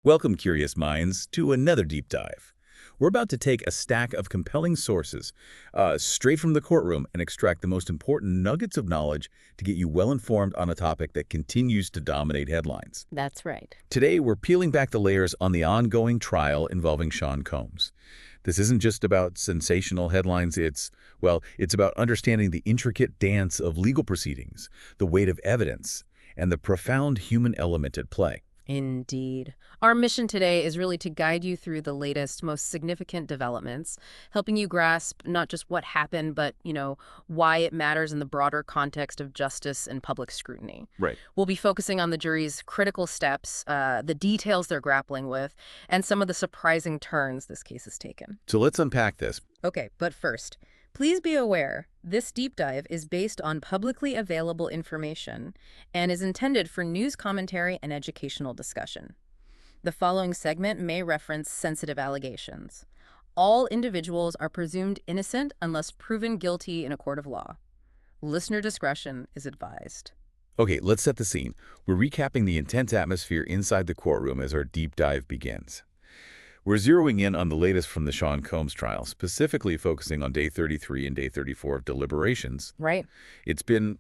Welcome, curious minds, to another deep dive. We're about to take a stack of compelling sources straight from the courtroom and extract the most important nuggets of knowledge to get you well-informed on a topic that continues to dominate headlines. That's right. Today, we're peeling back the layers on the ongoing trial involving Sean Combs. This isn't just about sensational headlines, it's about understanding the intricate dance of legal proceedings, the weight of evidence, and the profound human element at play. Indeed. Our mission today is really to guide you through the latest, most significant developments, helping you grasp not just what happened, but, why it matters in the broader context of justice and public scrutiny. Right. We'll be focusing on the jury's critical steps, the details they're grappling with, and some of the surprising turns this case has taken. So let's unpack this. Okay, but first, please be aware, this deep dive is based on publicly available information and is intended for news commentary and educational discussion. The following segment may reference sensitive allegations. All individuals are presumed innocent unless proven guilty in a court of law. Listener discretion is advised. Okay, let's set the scene. We're recapping the intense atmosphere inside the courtroom as our deep dive begins. We're zeroing in on the latest from the Sean Combs trial, specifically focusing on day 33 and day 34 of deliberations. Right. It's been,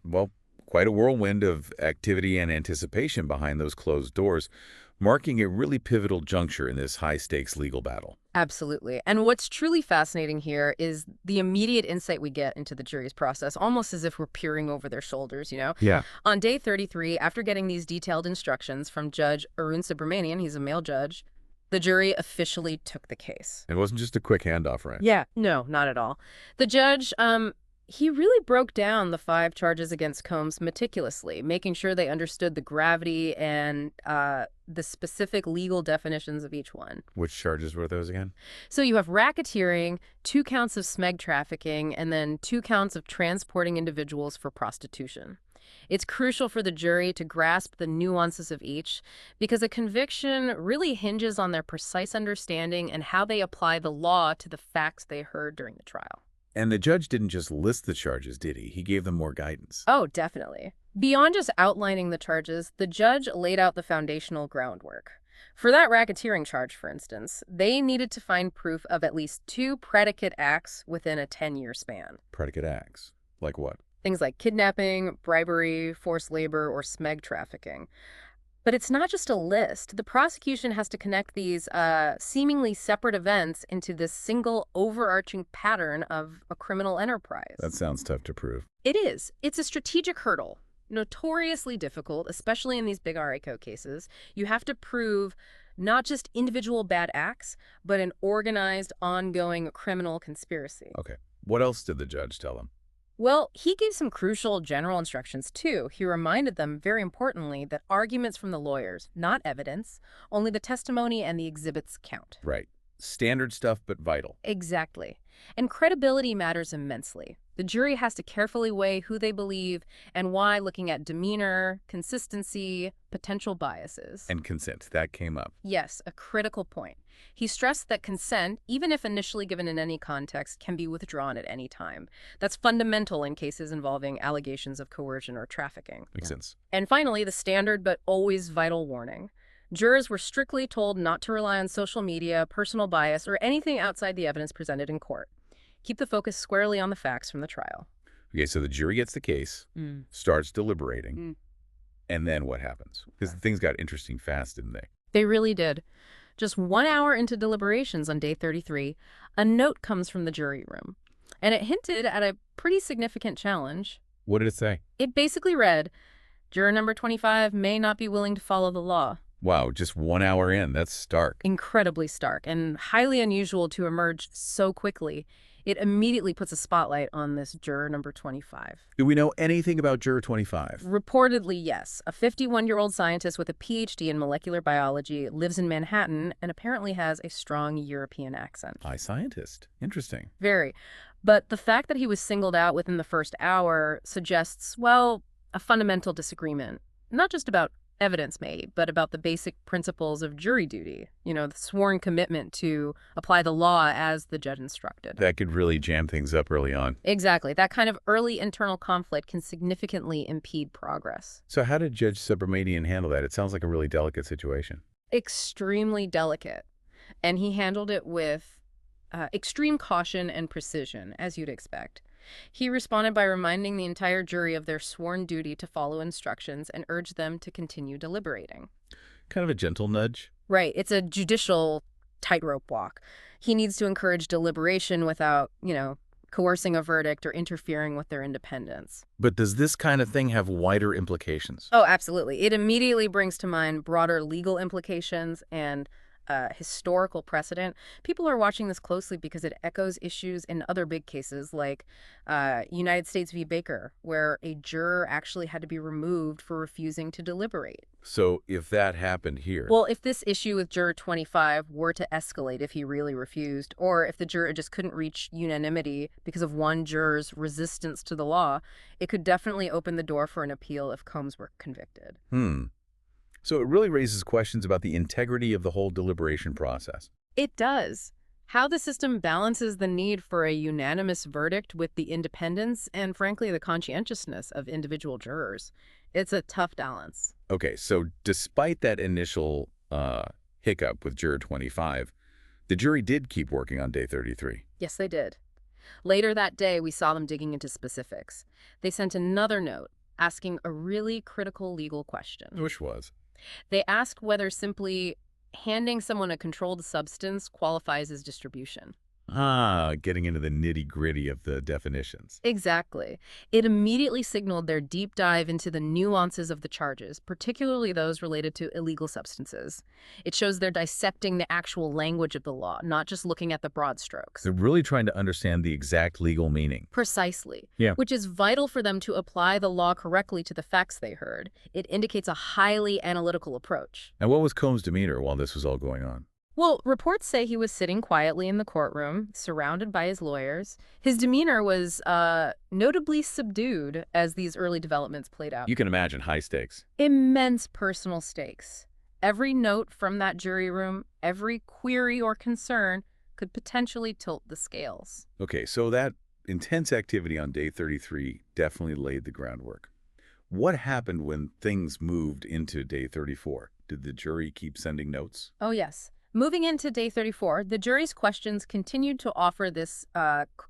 quite a whirlwind of activity and anticipation behind those closed doors, marking a really pivotal juncture in this high-stakes legal battle. Absolutely. And what's truly fascinating here is the immediate insight we get into the jury's process, almost as if we're peering over their shoulders, Yeah. On day 33, after getting these detailed instructions from Judge Arun Subramanian, he's a male judge, the jury officially took the case. It wasn't just a quick handoff, right? Yeah, no, not at all. The judge, he really broke down the 5 charges against Combs meticulously, making sure they understood the gravity and the specific legal definitions of each one. Which charges were those again? So you have racketeering, 2 counts of smeg trafficking, and then 2 counts of transporting individuals for prostitution. It's crucial for the jury to grasp the nuances of each because a conviction really hinges on their precise understanding and how they apply the law to the facts they heard during the trial. And the judge didn't just list the charges, did he? He gave them more guidance. Oh, definitely. Beyond just outlining the charges, the judge laid out the foundational groundwork. For that racketeering charge, for instance, they needed to find proof of at least 2 predicate acts within a 10-year span. Predicate acts? Like what? Things like kidnapping, bribery, forced labor, or smeg trafficking. But it's not just a list. The prosecution has to connect these seemingly separate events into this single overarching pattern of a criminal enterprise. That sounds tough to prove. It is. It's a strategic hurdle, notoriously difficult, especially in these big RICO cases. You have to prove not just individual bad acts, but an organized, ongoing criminal conspiracy. Okay. What else did the judge tell them? Well, he gave some crucial general instructions, too. He reminded them, very importantly, that arguments from the lawyers, not evidence, only the testimony and the exhibits count. Right. Standard stuff, but vital. Exactly. And credibility matters immensely. The jury has to carefully weigh who they believe and why, looking at demeanor, consistency, potential biases. And consent. That came up. Yes, a critical point. He stressed that consent, even if initially given in any context, can be withdrawn at any time. That's fundamental in cases involving allegations of coercion or trafficking. Makes sense. And finally, the standard but always vital warning. Jurors were strictly told not to rely on social media, personal bias, or anything outside the evidence presented in court. Keep the focus squarely on the facts from the trial. Okay, so the jury gets the case, starts deliberating, and then what happens? Because things got interesting fast, didn't they? They really did. Just 1 hour into deliberations on day 33, a note comes from the jury room. And it hinted at a pretty significant challenge. What did it say? It basically read, "Juror number 25 may not be willing to follow the law." Wow, just 1 hour in. That's stark. Incredibly stark and highly unusual to emerge so quickly. It immediately puts a spotlight on this juror number 25. Do we know anything about juror 25? Reportedly, yes. A 51-year-old scientist with a PhD in molecular biology, lives in Manhattan, and apparently has a strong European accent. High scientist. Interesting. Very. But the fact that he was singled out within the first hour suggests, a fundamental disagreement. Not just about evidence made, but about the basic principles of jury duty, the sworn commitment to apply the law as the judge instructed. That could really jam things up early on. Exactly. That kind of early internal conflict can significantly impede progress. So how did Judge Subramanian handle that? It sounds like a really delicate situation. extremely delicate, and he handled it with extreme caution and precision, as you'd expect. He responded by reminding the entire jury of their sworn duty to follow instructions and urged them to continue deliberating. Kind of a gentle nudge. Right. It's a judicial tightrope walk. He needs to encourage deliberation without, coercing a verdict or interfering with their independence. But does this kind of thing have wider implications? Oh, absolutely. It immediately brings to mind broader legal implications and historical precedent. People are watching this closely because it echoes issues in other big cases like United States v. Baker, where a juror actually had to be removed for refusing to deliberate. So if that happened here... Well, if this issue with Juror 25 were to escalate if he really refused, or if the juror just couldn't reach unanimity because of one juror's resistance to the law, it could definitely open the door for an appeal if Combs were convicted. So it really raises questions about the integrity of the whole deliberation process. It does. How the system balances the need for a unanimous verdict with the independence and, frankly, the conscientiousness of individual jurors. It's a tough balance. Okay, so despite that initial hiccup with Juror 25, the jury did keep working on day 33. Yes, they did. Later that day, we saw them digging into specifics. They sent another note asking a really critical legal question. Which was? They asked whether simply handing someone a controlled substance qualifies as distribution. Getting into the nitty-gritty of the definitions. Exactly. It immediately signaled their deep dive into the nuances of the charges, particularly those related to illegal substances. It shows they're dissecting the actual language of the law, not just looking at the broad strokes. They're really trying to understand the exact legal meaning. Precisely. Yeah. Which is vital for them to apply the law correctly to the facts they heard. It indicates a highly analytical approach. And what was Combs' demeanor while this was all going on? Well, reports say he was sitting quietly in the courtroom, surrounded by his lawyers. His demeanor was notably subdued as these early developments played out. You can imagine high stakes. Immense personal stakes. Every note from that jury room, every query or concern could potentially tilt the scales. Okay, so that intense activity on day 33 definitely laid the groundwork. What happened when things moved into day 34? Did the jury keep sending notes? Oh, yes. Moving into day 34, the jury's questions continued to offer this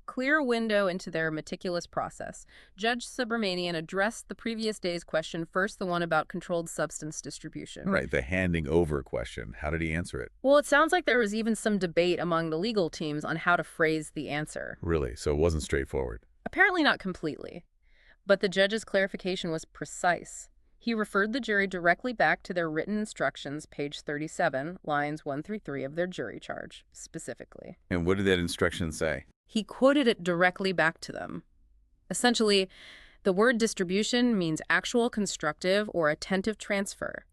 clear window into their meticulous process. Judge Subramanian addressed the previous day's question, first the one about controlled substance distribution. Right, the handing over question. How did he answer it? Well, it sounds like there was even some debate among the legal teams on how to phrase the answer. Really? So it wasn't straightforward? Apparently not completely. But the judge's clarification was precise. He referred the jury directly back to their written instructions, page 37, lines 1 through 3 of their jury charge, specifically. And what did that instruction say? He quoted it directly back to them. Essentially, the word distribution means actual constructive or attentive transfer.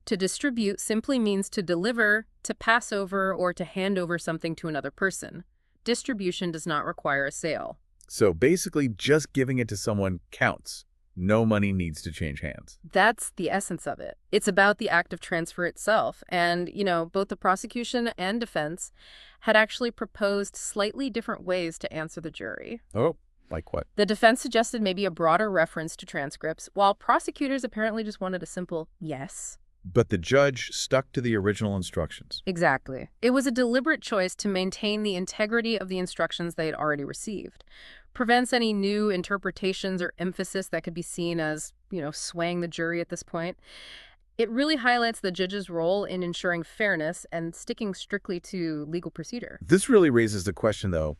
To distribute simply means to deliver, to pass over, or to hand over something to another person. Distribution does not require a sale. So basically, just giving it to someone counts. No money needs to change hands. That's the essence of it. It's about the act of transfer itself. And, both the prosecution and defense had actually proposed slightly different ways to answer the jury. Oh, like what? The defense suggested maybe a broader reference to transcripts, while prosecutors apparently just wanted a simple yes. But the judge stuck to the original instructions. Exactly. It was a deliberate choice to maintain the integrity of the instructions they had already received. Prevents any new interpretations or emphasis that could be seen as, swaying the jury at this point. It really highlights the judge's role in ensuring fairness and sticking strictly to legal procedure. This really raises the question, though,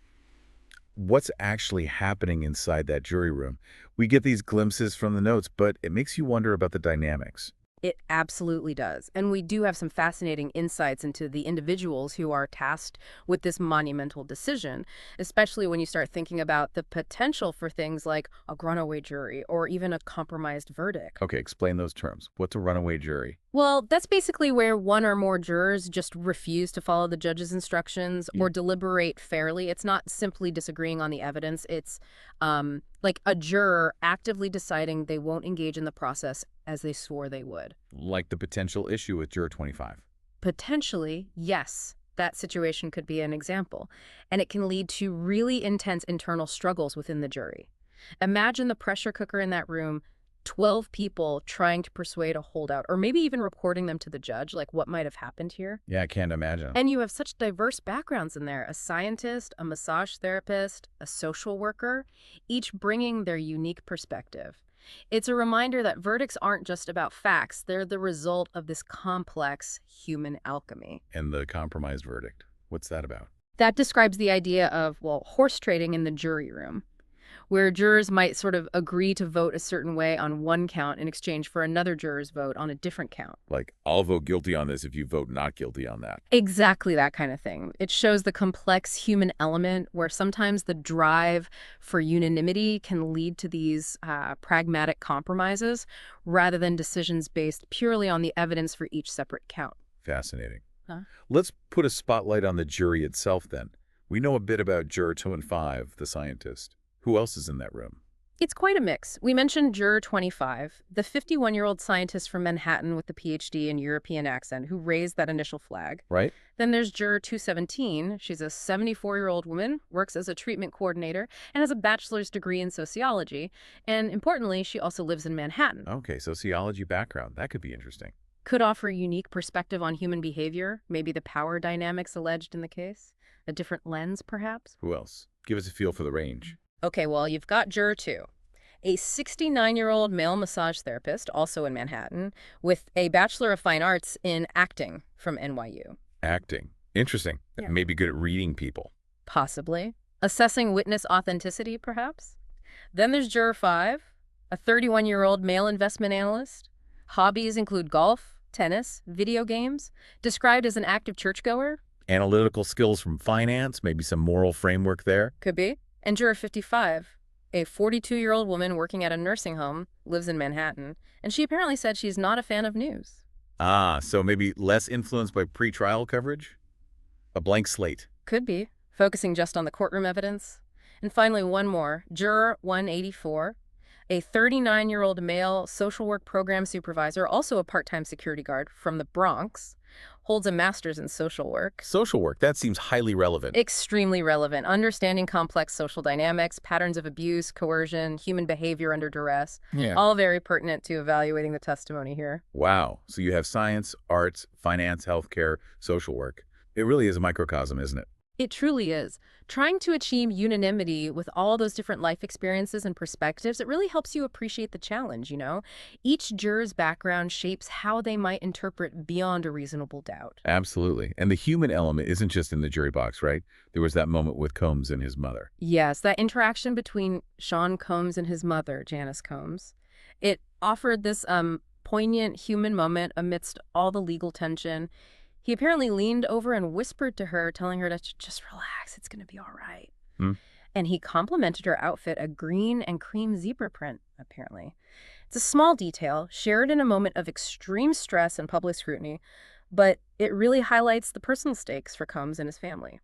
what's actually happening inside that jury room? We get these glimpses from the notes, but it makes you wonder about the dynamics. It absolutely does. And we do have some fascinating insights into the individuals who are tasked with this monumental decision, especially when you start thinking about the potential for things like a runaway jury or even a compromised verdict. Okay, explain those terms. What's a runaway jury? Well, that's basically where one or more jurors just refuse to follow the judge's instructions or deliberate fairly. It's not simply disagreeing on the evidence. It's like a juror actively deciding they won't engage in the process as they swore they would. Like the potential issue with Juror 25. Potentially, yes. That situation could be an example. And it can lead to really intense internal struggles within the jury. Imagine the pressure cooker in that room 12 people trying to persuade a holdout, or maybe even reporting them to the judge, like what might have happened here. Yeah, I can't imagine. And you have such diverse backgrounds in there, a scientist, a massage therapist, a social worker, each bringing their unique perspective. It's a reminder that verdicts aren't just about facts, they're the result of this complex human alchemy. And the compromised verdict, what's that about? That describes the idea of, well, horse trading in the jury room, where jurors might sort of agree to vote a certain way on one count in exchange for another juror's vote on a different count. Like, I'll vote guilty on this if you vote not guilty on that. Exactly that kind of thing. It shows the complex human element where sometimes the drive for unanimity can lead to these pragmatic compromises rather than decisions based purely on the evidence for each separate count. Fascinating. Huh? Let's put a spotlight on the jury itself then. We know a bit about Juror 2 and 5, the scientist. Who else is in that room? It's quite a mix. We mentioned Juror 25, the 51-year-old scientist from Manhattan with the PhD and European accent who raised that initial flag. Right? Then there's Juror 217. She's a 74-year-old woman, works as a treatment coordinator, and has a bachelor's degree in sociology. And importantly, she also lives in Manhattan. Okay, sociology background. That could be interesting. Could offer a unique perspective on human behavior, maybe the power dynamics alleged in the case. A different lens, perhaps? Who else? Give us a feel for the range. Okay, well, you've got Juror 2, a 69-year-old male massage therapist, also in Manhattan, with a Bachelor of Fine Arts in acting from NYU. Acting. Interesting. Yeah. Maybe good at reading people. Possibly. Assessing witness authenticity, perhaps. Then there's Juror 5, a 31-year-old male investment analyst. Hobbies include golf, tennis, video games, described as an active churchgoer. Analytical skills from finance, maybe some moral framework there. Could be. And Juror 55, a 42-year-old woman working at a nursing home, lives in Manhattan, and she apparently said she's not a fan of news. Ah, so maybe less influenced by pre-trial coverage? A blank slate. Could be, focusing just on the courtroom evidence. And finally, one more, Juror 184, a 39-year-old male social work program supervisor, also a part-time security guard from the Bronx, holds a master's in social work. Social work, that seems highly relevant. Extremely relevant. Understanding complex social dynamics, patterns of abuse, coercion, human behavior under duress. Yeah. All very pertinent to evaluating the testimony here. Wow. So you have science, arts, finance, healthcare, social work. It really is a microcosm, isn't it? It truly is. Trying to achieve unanimity with all those different life experiences and perspectives, it really helps you appreciate the challenge, you know? Each juror's background shapes how they might interpret beyond a reasonable doubt. Absolutely. And the human element isn't just in the jury box, right? There was that moment with Combs and his mother. Yes, that interaction between Sean Combs and his mother, Janice Combs. It offered this poignant human moment amidst all the legal tension. He apparently leaned over and whispered to her, telling her to just relax, it's going to be all right. And he complimented her outfit, a green and cream zebra print, apparently. It's a small detail, shared in a moment of extreme stress and public scrutiny, but it really highlights the personal stakes for Combs and his family.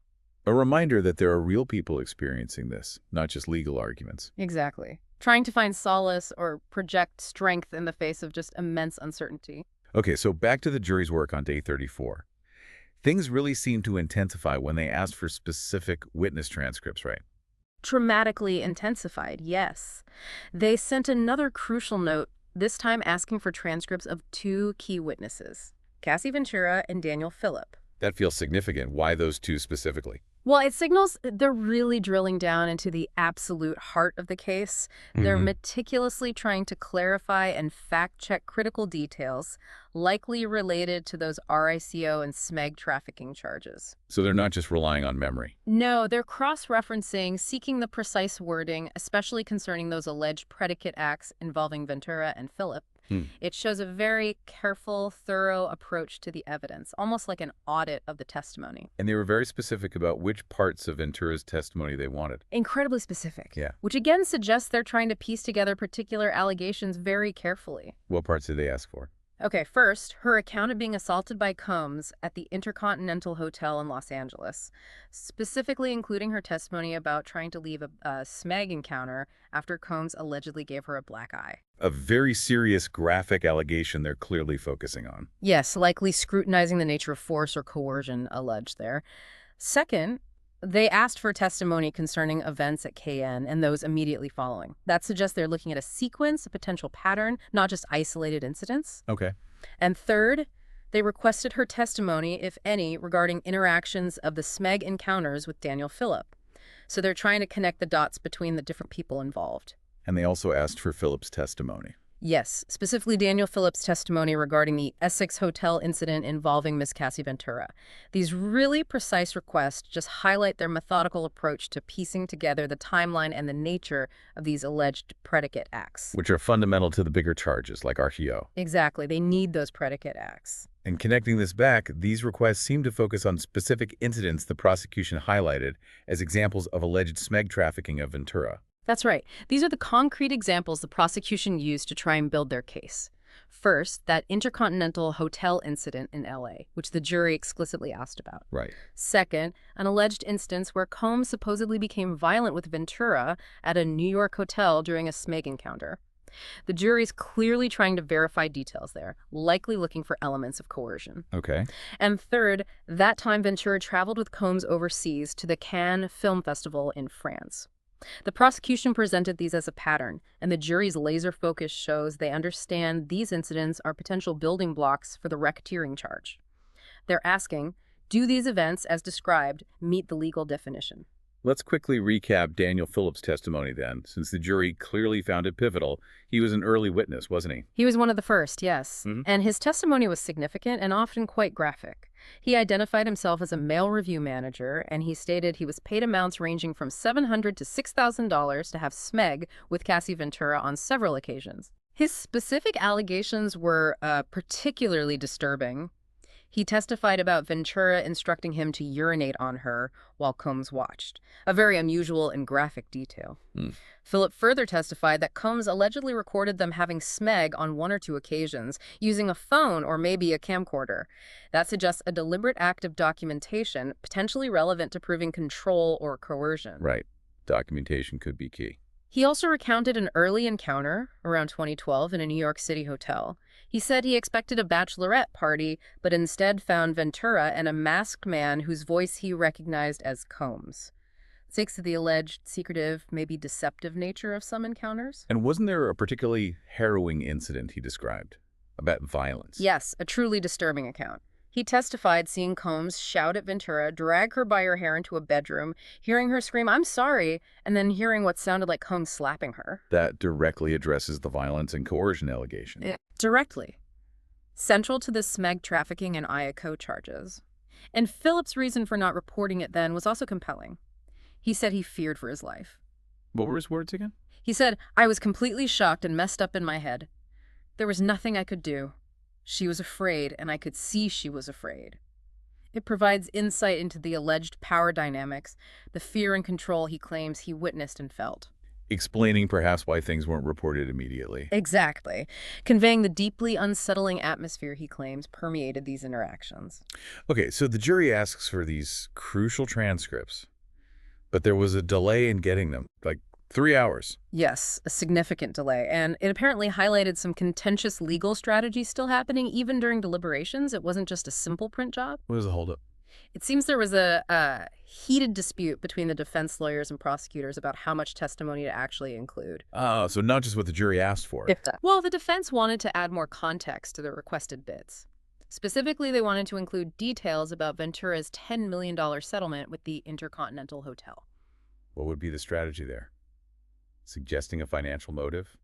A reminder that there are real people experiencing this, not just legal arguments. Exactly. Trying to find solace or project strength in the face of just immense uncertainty. Okay, so back to the jury's work on day 34. Things really seemed to intensify when they asked for specific witness transcripts, right? Dramatically intensified, yes. They sent another crucial note, this time asking for transcripts of two key witnesses, Cassie Ventura and Daniel Phillip. That feels significant. Why those two specifically? Well, it signals they're really drilling down into the absolute heart of the case. They're meticulously trying to clarify and fact-check critical details, likely related to those RICO and SMEG trafficking charges. So they're not just relying on memory. No, they're cross-referencing, seeking the precise wording, especially concerning those alleged predicate acts involving Ventura and Phillip. It shows a very careful, thorough approach to the evidence, almost like an audit of the testimony. And they were very specific about which parts of Ventura's testimony they wanted. Incredibly specific. Yeah. Which again suggests they're trying to piece together particular allegations very carefully. What parts did they ask for? Okay, first, her account of being assaulted by Combs at the Intercontinental Hotel in Los Angeles, specifically including her testimony about trying to leave a SMEG encounter after Combs allegedly gave her a black eye. A very serious graphic allegation they're clearly focusing on. Yes, likely scrutinizing the nature of force or coercion alleged there. Second, They asked for testimony concerning events at KN and those immediately following. That suggests they're looking at a sequence, a potential pattern, not just isolated incidents. Okay. And third, they requested her testimony, if any, regarding interactions of the SMEG encounters with Daniel Phillip. So they're trying to connect the dots between the different people involved. And they also asked for Phillip's testimony. Yes, specifically Daniel Phillip's testimony regarding the Essex Hotel incident involving Miss Cassie Ventura. These really precise requests just highlight their methodical approach to piecing together the timeline and the nature of these alleged predicate acts. Which are fundamental to the bigger charges, like RICO. Exactly. They need those predicate acts. And connecting this back, these requests seem to focus on specific incidents the prosecution highlighted as examples of alleged SMEG trafficking of Ventura. That's right. These are the concrete examples the prosecution used to try and build their case. First, that Intercontinental Hotel incident in L.A., which the jury explicitly asked about. Right. Second, an alleged instance where Combs supposedly became violent with Ventura at a New York hotel during a SMEG encounter. The jury's clearly trying to verify details there, likely looking for elements of coercion. Okay. And third, that time Ventura traveled with Combs overseas to the Cannes Film Festival in France. The prosecution presented these as a pattern, and the jury's laser focus shows they understand these incidents are potential building blocks for the racketeering charge. They're asking, do these events, as described, meet the legal definition? Let's quickly recap Daniel Phillip's testimony then, since the jury clearly found it pivotal. He was an early witness, wasn't he? He was one of the first, yes. And his testimony was significant and often quite graphic. He identified himself as a mail review manager, and he stated he was paid amounts ranging from $700 to $6,000 to have SMEG with Cassie Ventura on several occasions. His specific allegations were particularly disturbing. He testified about Ventura instructing him to urinate on her while Combs watched, a very unusual and graphic detail. Phillip further testified that Combs allegedly recorded them having SMEG on 1 or 2 occasions, using a phone or maybe a camcorder. That suggests a deliberate act of documentation, potentially relevant to proving control or coercion. Right. Documentation could be key. He also recounted an early encounter, around 2012, in a New York City hotel. He said he expected a bachelorette party, but instead found Ventura and a masked man whose voice he recognized as Combs. Speaks to the alleged secretive, maybe deceptive nature of some encounters. And wasn't there a particularly harrowing incident he described about violence? Yes, a truly disturbing account. He testified seeing Combs shout at Ventura, drag her by her hair into a bedroom, hearing her scream, "I'm sorry," and then hearing what sounded like Combs slapping her. That directly addresses the violence and coercion allegation. Directly. Central to the SMEG trafficking and RICO charges. And Phillip's reason for not reporting it then was also compelling. He said he feared for his life. What were his words again? He said, "I was completely shocked and messed up in my head. There was nothing I could do. She was afraid, and I could see she was afraid." It provides insight into the alleged power dynamics, the fear and control he claims he witnessed and felt. Explaining perhaps why things weren't reported immediately. Exactly. Conveying the deeply unsettling atmosphere he claims permeated these interactions. Okay, so the jury asks for these crucial transcripts, but there was a delay in getting them, like 3 hours. Yes, a significant delay, and it apparently highlighted some contentious legal strategies still happening even during deliberations. It wasn't just a simple print job. What was the holdup? It seems there was a heated dispute between the defense lawyers and prosecutors about how much testimony to actually include. Oh, so not just what the jury asked for. Well, the defense wanted to add more context to the requested bits. Specifically, they wanted to include details about Ventura's $10 million settlement with the Intercontinental Hotel. What would be the strategy there? Suggesting a financial motive?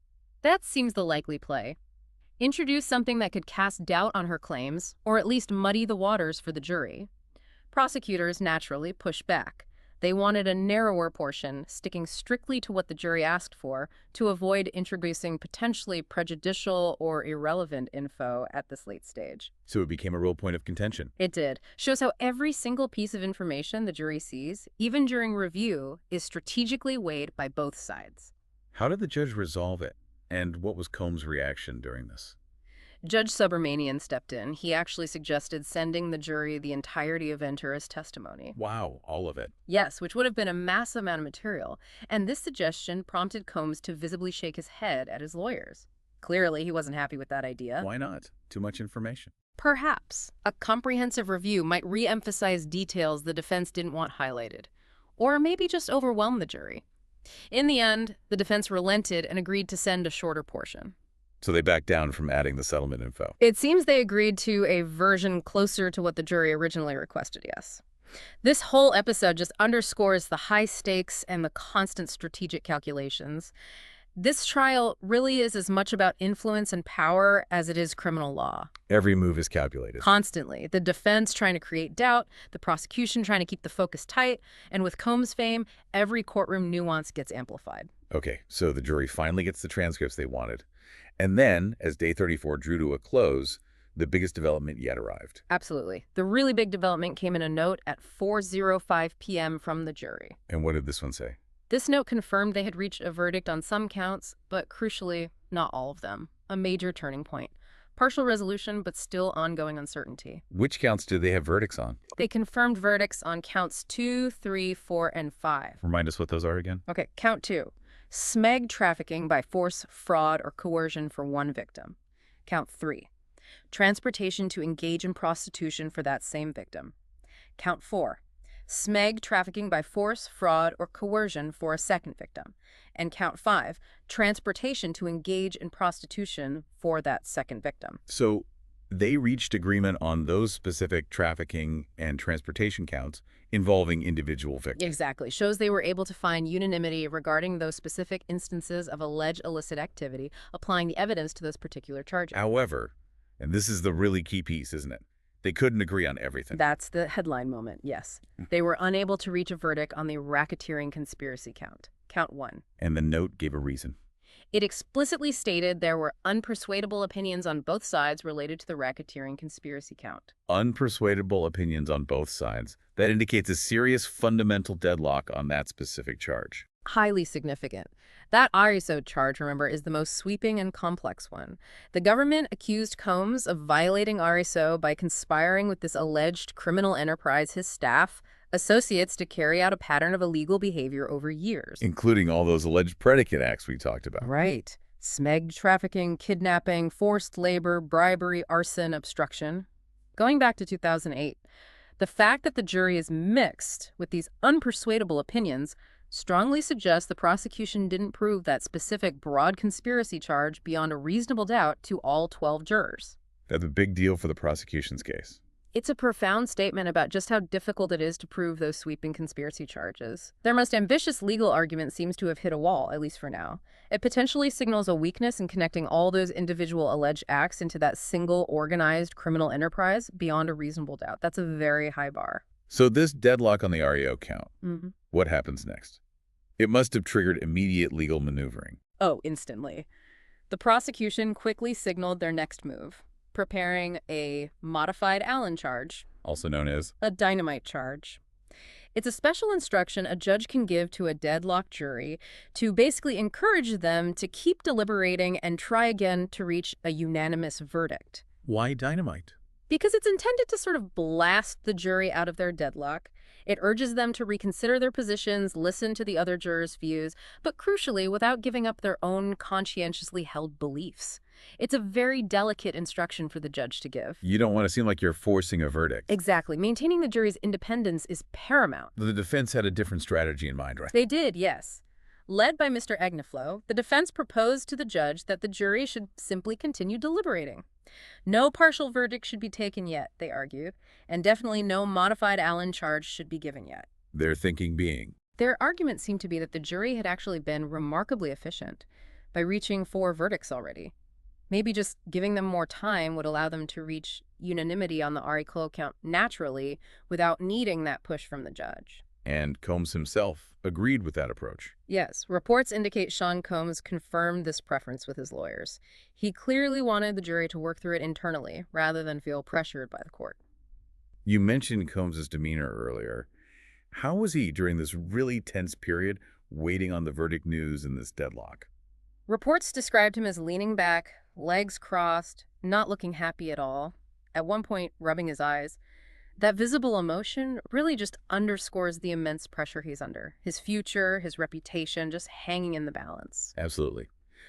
That seems the likely play. Introduce something that could cast doubt on her claims, or at least muddy the waters for the jury. Prosecutors naturally pushed back. They wanted a narrower portion, sticking strictly to what the jury asked for, to avoid introducing potentially prejudicial or irrelevant info at this late stage. So it became a real point of contention. It did. Shows how every single piece of information the jury sees, even during review, is strategically weighed by both sides. How did the judge resolve it? And what was Combs' reaction during this? Judge Subramanian stepped in. He actually suggested sending the jury the entirety of Ventura's testimony. Wow, all of it. Yes, which would have been a massive amount of material. And this suggestion prompted Combs to visibly shake his head at his lawyers. Clearly, he wasn't happy with that idea. Why not? Too much information. Perhaps. A comprehensive review might re-emphasize details the defense didn't want highlighted. or maybe just overwhelm the jury. In the end, the defense relented and agreed to send a shorter portion. So they backed down from adding the settlement info. It seems they agreed to a version closer to what the jury originally requested, yes. This whole episode just underscores the high stakes and the constant strategic calculations. This trial really is as much about influence and power as it is criminal law. Every move is calculated. Constantly. The defense trying to create doubt, the prosecution trying to keep the focus tight, and with Combs' fame, every courtroom nuance gets amplified. Okay, so the jury finally gets the transcripts they wanted. And then, as day 34 drew to a close, the biggest development yet arrived. Absolutely. The really big development came in a note at 4:05 p.m. from the jury. And what did this one say? This note confirmed they had reached a verdict on some counts, but crucially, not all of them. A major turning point. Partial resolution, but still ongoing uncertainty. Which counts did they have verdicts on? They confirmed verdicts on counts 2, 3, 4, and 5. Remind us what those are again. Okay, count 2. Smeg trafficking by force, fraud, or coercion for one victim. Count 3. Transportation to engage in prostitution for that same victim. Count 4. Smeg trafficking by force, fraud, or coercion for a second victim. And count 5, transportation to engage in prostitution for that second victim. So they reached agreement on those specific trafficking and transportation counts involving individual victims. Exactly. Shows they were able to find unanimity regarding those specific instances of alleged illicit activity, applying the evidence to those particular charges. However, and this is the really key piece, isn't it? They couldn't agree on everything. That's the headline moment, yes. They were unable to reach a verdict on the racketeering conspiracy count, count 1. And the note gave a reason. It explicitly stated there were unpersuadable opinions on both sides related to the racketeering conspiracy count. Unpersuadable opinions on both sides. That indicates a serious fundamental deadlock on that specific charge. Highly significant. That RICO charge, remember, is the most sweeping and complex one. The government accused Combs of violating RICO by conspiring with this alleged criminal enterprise, his staff, associates, to carry out a pattern of illegal behavior over years. Including all those alleged predicate acts we talked about. Right. Smeg trafficking, kidnapping, forced labor, bribery, arson, obstruction. Going back to 2008, the fact that the jury is mixed with these unpersuadable opinions strongly suggests the prosecution didn't prove that specific broad conspiracy charge beyond a reasonable doubt to all 12 jurors. That's a big deal for the prosecution's case. It's a profound statement about just how difficult it is to prove those sweeping conspiracy charges. Their most ambitious legal argument seems to have hit a wall, at least for now. It potentially signals a weakness in connecting all those individual alleged acts into that single organized criminal enterprise beyond a reasonable doubt. That's a very high bar. So this deadlock on the REO count, Mm-hmm. what happens next? It must have triggered immediate legal maneuvering. Oh, instantly. The prosecution quickly signaled their next move, preparing a modified Allen charge, Also known as? a dynamite charge. It's a special instruction a judge can give to a deadlocked jury to basically encourage them to keep deliberating and try again to reach a unanimous verdict. Why dynamite? Because it's intended to sort of blast the jury out of their deadlock. It urges them to reconsider their positions, listen to the other jurors' views, but crucially, without giving up their own conscientiously held beliefs. It's a very delicate instruction for the judge to give. You don't want to seem like you're forcing a verdict. Exactly. Maintaining the jury's independence is paramount. The defense had a different strategy in mind, right? They did, yes. Led by Mr. Agniflo, the defense proposed to the judge that the jury should simply continue deliberating. No partial verdict should be taken yet, they argued, and definitely no modified Allen charge should be given yet. Their thinking being? Their argument seemed to be that the jury had actually been remarkably efficient by reaching 4 verdicts already. Maybe just giving them more time would allow them to reach unanimity on the RICO count naturally without needing that push from the judge. And Combs himself agreed with that approach. Yes, reports indicate Sean Combs confirmed this preference with his lawyers. He clearly wanted the jury to work through it internally rather than feel pressured by the court. You mentioned Combs's demeanor earlier. How was he during this really tense period waiting on the verdict news in this deadlock? Reports described him as leaning back, legs crossed, not looking happy at all, at one point rubbing his eyes. That visible emotion really just underscores the immense pressure he's under. His future, his reputation, just hanging in the balance. Absolutely.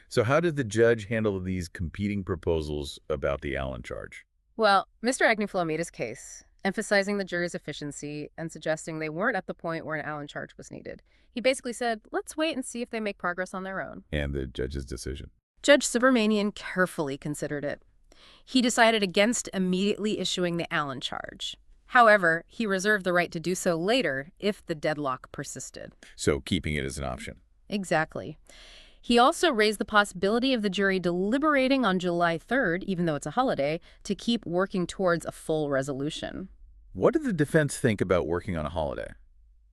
So how did the judge handle these competing proposals about the Allen charge? Well, Mr. Agniflo made his case. emphasizing the jury's efficiency and suggesting they weren't at the point where an Allen charge was needed. He basically said, let's wait and see if they make progress on their own. And the judge's decision. Judge Subramanian carefully considered it. He decided against immediately issuing the Allen charge. However, he reserved the right to do so later if the deadlock persisted. So keeping it as an option. Exactly. He also raised the possibility of the jury deliberating on July 3rd, even though it's a holiday, to keep working towards a full resolution. What did the defense think about working on a holiday?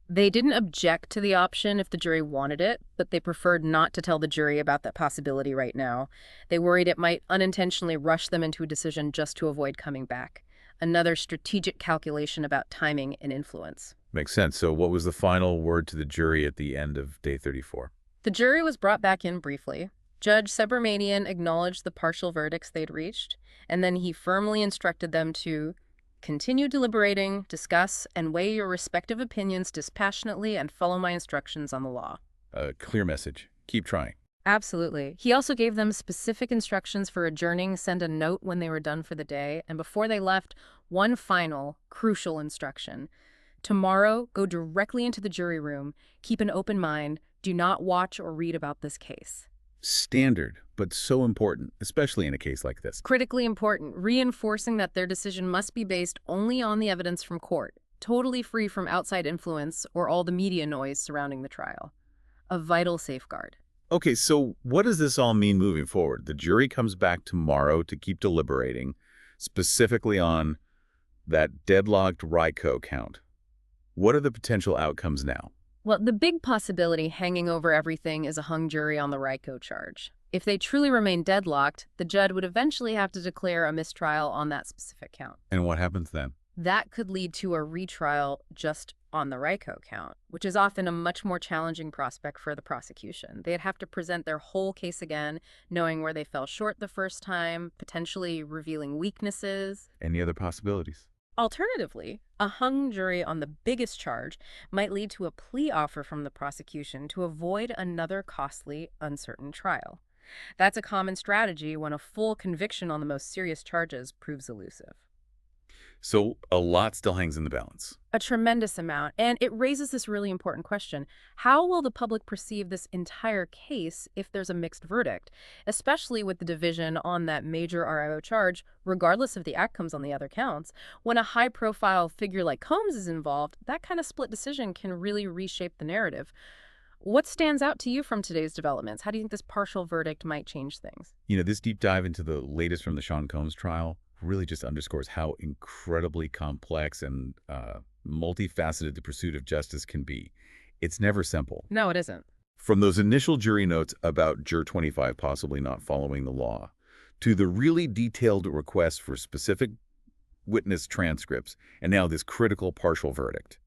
They didn't object to the option if the jury wanted it, but they preferred not to tell the jury about that possibility right now. They worried it might unintentionally rush them into a decision just to avoid coming back. Another strategic calculation about timing and influence. Makes sense. So what was the final word to the jury at the end of day 34? The jury was brought back in briefly. Judge Subramanian acknowledged the partial verdicts they'd reached, and then he firmly instructed them to continue deliberating, discuss, and weigh your respective opinions dispassionately and follow my instructions on the law. A clear message. Keep trying. Absolutely. He also gave them specific instructions for adjourning, send a note when they were done for the day, and before they left, one final, crucial instruction. Tomorrow, go directly into the jury room. Keep an open mind. Do not watch or read about this case. Standard, but so important, especially in a case like this. Critically important, reinforcing that their decision must be based only on the evidence from court, totally free from outside influence or all the media noise surrounding the trial. A vital safeguard. Okay, so what does this all mean moving forward? The jury comes back tomorrow to keep deliberating, specifically on that deadlocked RICO count. What are the potential outcomes now? Well, the big possibility hanging over everything is a hung jury on the RICO charge. If they truly remain deadlocked, the judge would eventually have to declare a mistrial on that specific count. And what happens then? That could lead to a retrial just on the RICO count, which is often a much more challenging prospect for the prosecution. They'd have to present their whole case again, knowing where they fell short the first time, potentially revealing weaknesses. Any other possibilities? Alternatively, a hung jury on the biggest charge might lead to a plea offer from the prosecution to avoid another costly, uncertain trial. That's a common strategy when a full conviction on the most serious charges proves elusive. So a lot still hangs in the balance. A tremendous amount, and it raises this really important question. How will the public perceive this entire case if there's a mixed verdict, especially with the division on that major RIO charge, regardless of the outcomes on the other counts? When a high-profile figure like Combs is involved, that kind of split decision can really reshape the narrative. What stands out to you from today's developments? How do you think this partial verdict might change things? This deep dive into the latest from the Sean Combs trial really just underscores how incredibly complex and multifaceted the pursuit of justice can be. It's never simple. No, it isn't. From those initial jury notes about Juror 25 possibly not following the law, to the really detailed requests for specific witness transcripts, and now this critical partial verdict.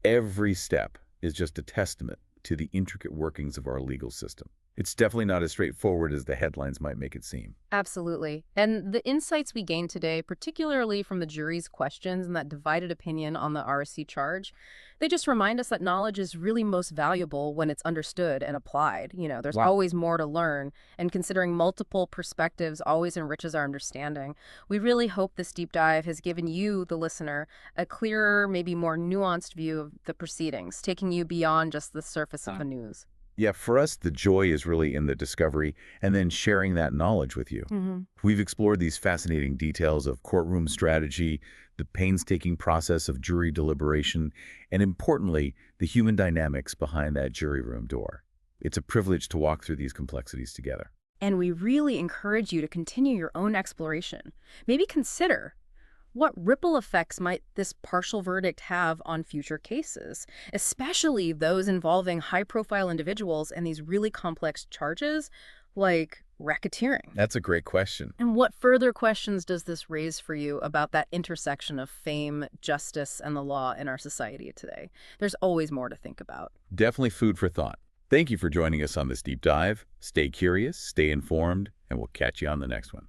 Every step is just a testament to the intricate workings of our legal system. It's definitely not as straightforward as the headlines might make it seem. Absolutely. And the insights we gained today, particularly from the jury's questions and that divided opinion on the RSC charge, they just remind us that knowledge is really most valuable when it's understood and applied. There's always more to learn, and considering multiple perspectives always enriches our understanding. We really hope this deep dive has given you, the listener, a clearer, maybe more nuanced view of the proceedings, taking you beyond just the surface of the news. Yeah, for us, the joy is really in the discovery and then sharing that knowledge with you. We've explored these fascinating details of courtroom strategy, the painstaking process of jury deliberation, and importantly, the human dynamics behind that jury room door. It's a privilege to walk through these complexities together. And we really encourage you to continue your own exploration. Maybe consider, what ripple effects might this partial verdict have on future cases, especially those involving high-profile individuals and these really complex charges like racketeering? That's a great question. And what further questions does this raise for you about that intersection of fame, justice, and the law in our society today? There's always more to think about. Definitely food for thought. Thank you for joining us on this deep dive. Stay curious, stay informed, and we'll catch you on the next one.